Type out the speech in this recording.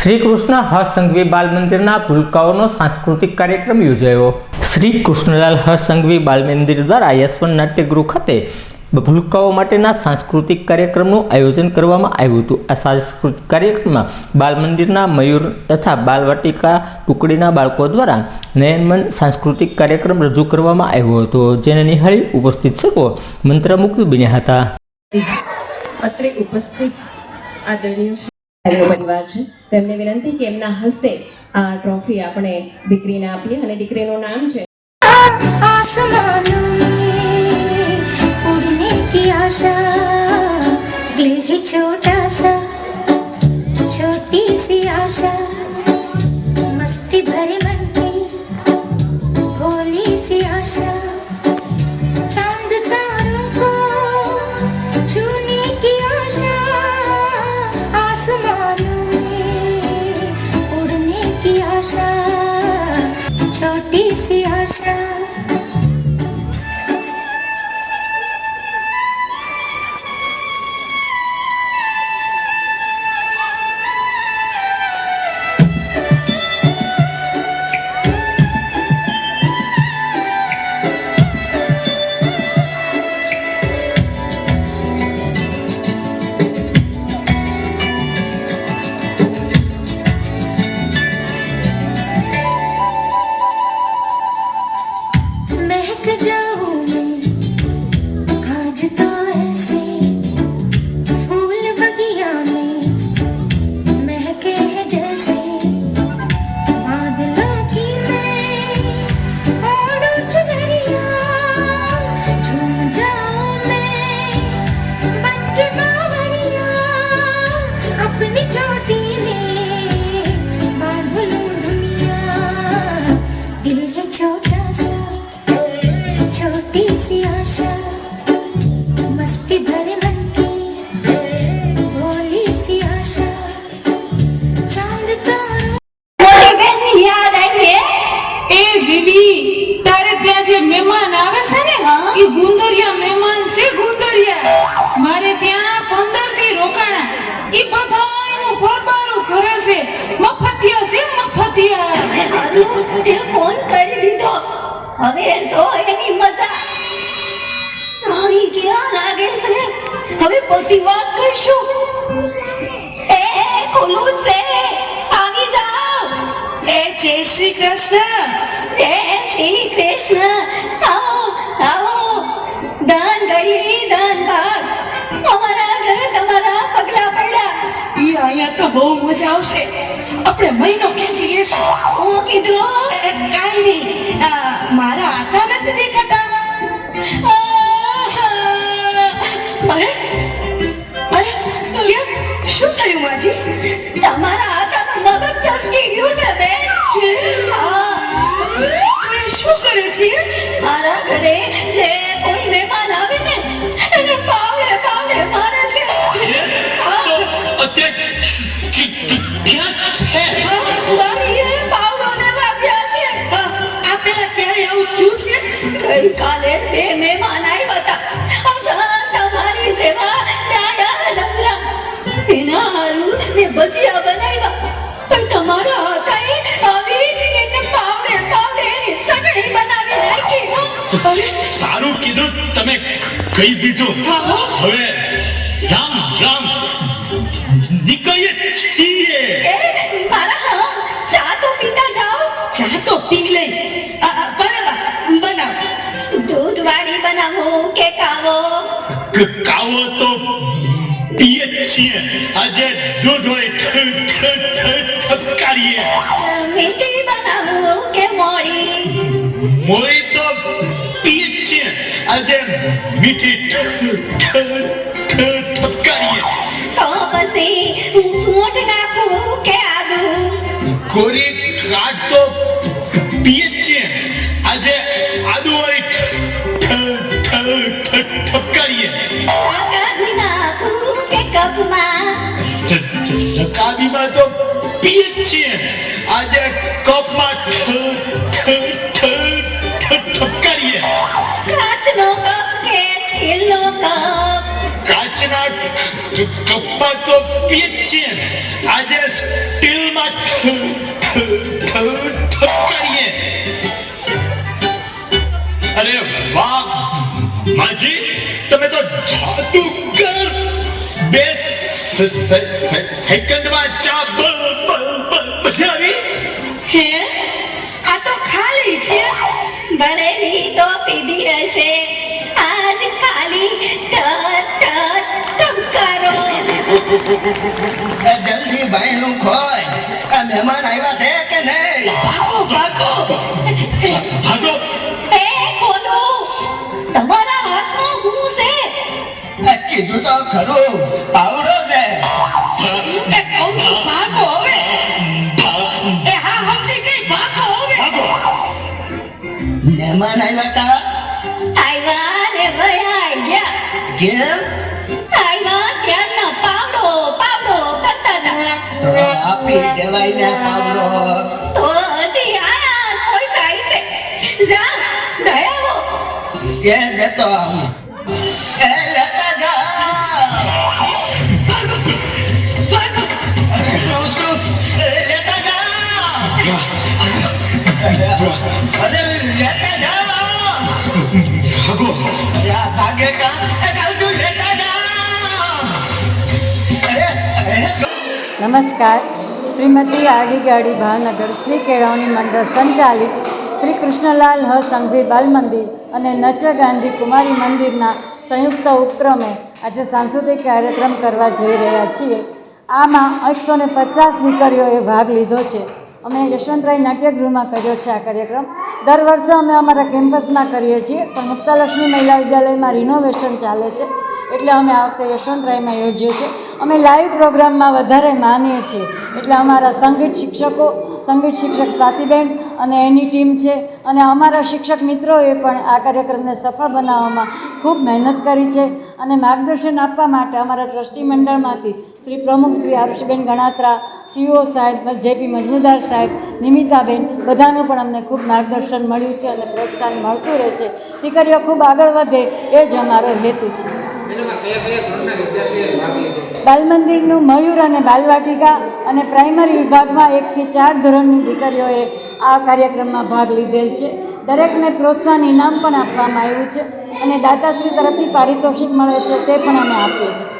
શ્રી કૃષ્ણ હરસંઘવી બાલ મંદિરના ભૂલકાઓનો સાંસ્કૃતિક કાર્યક્રમ યોજાયો। શ્રી કૃષ્ણલાલ હરસંઘવી બાલ મંદિર દ્વારા યશવંત નાટ્યગૃહ ખાતે ભૂલકાઓ માટેના સાંસ્કૃતિક કાર્યક્રમનું આયોજન કરવામાં આવ્યું હતું। આ સાંસ્કૃતિક કાર્યક્રમમાં બાલ મંદિરના મયુર તથા બાલવાટિકા ટુકડીના બાળકો દ્વારા નયનમન સાંસ્કૃતિક કાર્યક્રમ રજૂ કરવામાં આવ્યો હતો, જેને નિહાળી ઉપસ્થિત સર્વો મંત્રમુગ્ધ બન્યા હતા। અત્રે ઉપસ્થિત આદરણીય પરિવાર છે, તેમને વિનંતી કે એમના હસ્તે આ ટ્રોફી આપણે દીકરીને આપીએ અને દીકરીનું નામ છે आसमानों में उड़ने की आशा, दिल है छोटा सा छोटी सी आशा, मस्ती भरे मन की भोली सी आशा, चांद तारों को छूने की आशा, आसमानों में उड़ने की आशा, छोटी सी आशा। महक जाऊं मैं आज तो ऐसे फूल बगिया में महके हैं जैसे बादलों की मैं ओढ़ूं चुनरिया, झूम जाऊं मैं बन के बावरिया, अपनी चोटी में बांध लूं दुनिया, दिल है छोटा सा छोटी सी आशा, मस्ती भरे मन की भोली सी आशा, चांद तारों। મોટી બેનની યાદ આવી હે? એ દીદી, તારે ત્યાં જે મહેમાન આવે છે ને, એ ગુંદરિયા મહેમાન છે, ગુંદરિયા। મારે ત્યાં 15 દી રોકાણા, એ બધાયનું પરબારું કરે છે, મફતિયા છે, મફતિયા। અરુ તે ફોન કરી દીધો, હવે જો એની મજા આવી ગયા લાગે છે। હવે પછી વાત કરશું। એ ખુલ્લું છે, આવી જાઓ। એ જય શ્રી કૃષ્ણ। જય શ્રી કૃષ્ણ। આવો આવો, દાન ગળી દાન ભાગ, અમારા ઘરે તમારા પગલા પડ્યા। ઈ અહીંયા તો બહુ મજા આવશે, આપણે મહિનો ખેંચી લેશું। હું કીધું કાઈ નહીં, મારા આટા નથી દેખાતા? અરે અરે, કેમ, શું થયું માજી? તમારા હાથમાં મગજ ચસકી ગયું છે બેન। તમે શું કરે છે? મારા ઘરે જે કોઈ મહેમાન આવે ને, એને પાવલે પાવલે મારે છે। વાલીએ પાવલો લેવા ગયા છે। આ પેલા ક્યારે આવું થયું છે? ગઈકાલે બે મહેમાન આવ્યા હતા, અસલ તમારી સેવા ડાયા ડમરા। એના હારું મેં ભજીયા બનાવ્યા, પણ તમારા હાથે આવી એને પાવલે પાવલે એની ચટણી બનાવી નાખી। સારું કીધું, તમે કહી દીધું। હવે રામ રામ નીકળીએ છીએ। એ મારા ચા તો પીતા જાઓ। ચા તો પી લઈ, બરાબર બનાવ। દૂધ વાળી બનાવું કે કાવો? કાવો તો પીએ જ છીએ, આજે દૂધ હોય ઠપકારીએ। મીઠી બનાવું કે મોળી? મોળી તો પીએ જ છીએ, આજે મીઠી ઠપકારીએ। તો પછી સૂંઠ નાખું કે આદુ? ગોરી ખાટ તો પીએ જ છીએ, આજે આદુ વાળી ઠપકારીએ। કાગળ નાખું કે કપમાં? રકાબીમાં તો પીએ જ છીએ, આજે કપમાં ઠપકારીએ। કાચનો કપ કે સ્ટીલનો કપ? કાચના કપમાં તો પીએ જ છીએ, આજે સ્ટીલમાં તમે તો જાદુગર. 2 સેકન્ડમાં ચા બધી આવી. હે આ તો ખાલી છે. ભરેલી તો પીધી હશે, આજ ખાલી ટપકારો. જલ્દી બાયણું ખોલ. આ મહેમાન આવ્યા છે કે નહીં? ભાગો ભાગો. ભાગો. એ ખોલો, તમારા હાથમાં હું છે. કીધું તો ખરું, પાવડો છે. એ કહું છું ભાગો હવે. એ હા સમજી ગઈ, ભાગો હવે. મહેમાન આવ્યા તા આવ્યા ને વયા ગયા. કેમ? આવ્યા ત્યારના પાવડો કરતા હતા. તો આપી દેવાય ને પાવડો. તો હજી આયા કોઈ સાઈ છે. જા દયાવો. એ દેતો આવું. એ લેતા જા. ભાગો. કહું છું, એ લેતા જા. અરે લેતા જા. ભાગો. અરે આ ભાગે કા? એ કહું છું, લેતા જા. અરે નમસ્કાર. શ્રીમતી આરડી ગાડી ભાવનગર શ્રી કેળવણી મંડળ સંચાલિત શ્રી કૃષ્ણલાલ હ સંઘવી બાલ મંદિર અને નચ ગાંધી કુમારી મંદિરના સંયુક્ત ઉપક્રમે આજે સાંસ્કૃતિક કાર્યક્રમ કરવા જઈ રહ્યા છીએ. આમાં 150 દીકરીઓએ ભાગ લીધો છે. અમે યશવંતરાય નાટ્યગૃહમાં કર્યો છે આ કાર્યક્રમ. દર વર્ષે અમે અમારા કેમ્પસમાં કરીએ છીએ, પણ મુક્તાલક્ષ્મી મહિલા વિદ્યાલયમાં રિનોવેશન ચાલે છે, એટલે અમે આ વખતે યશવંતરાયમાં યોજીએ છીએ. અમે લાઈવ પ્રોગ્રામમાં વધારે માનીએ છીએ, એટલે અમારા સંગીત શિક્ષક સ્વાતિબેન અને એની ટીમ છે, અને અમારા શિક્ષક મિત્રોએ પણ આ કાર્યક્રમને સફળ બનાવવામાં ખૂબ મહેનત કરી છે. અને માર્ગદર્શન આપવા માટે અમારા ટ્રસ્ટી મંડળમાંથી શ્રી પ્રમુખ શ્રી આરુષિબેન ગણાત્રા, સીઓ સાહેબ જેપી મજમુદાર સાહેબ, નિમિતાબેન, બધાનું પણ અમને ખૂબ માર્ગદર્શન મળ્યું છે અને પ્રોત્સાહન મળતું રહે છે. દીકરીઓ ખૂબ આગળ વધે એ જ અમારો હેતુ છે. બાલ મંદિરનું મયુર અને બાલવાટિકા અને પ્રાઇમરી વિભાગમાં 1 થી 4 ધોરણની દીકરીઓએ આ કાર્યક્રમમાં ભાગ લીધેલ છે. દરેકને પ્રોત્સાહન ઇનામ પણ આપવામાં આવ્યું છે અને દાતાશ્રી તરફથી પારિતોષિક મળે છે, તે પણ અમે આપીએ છીએ.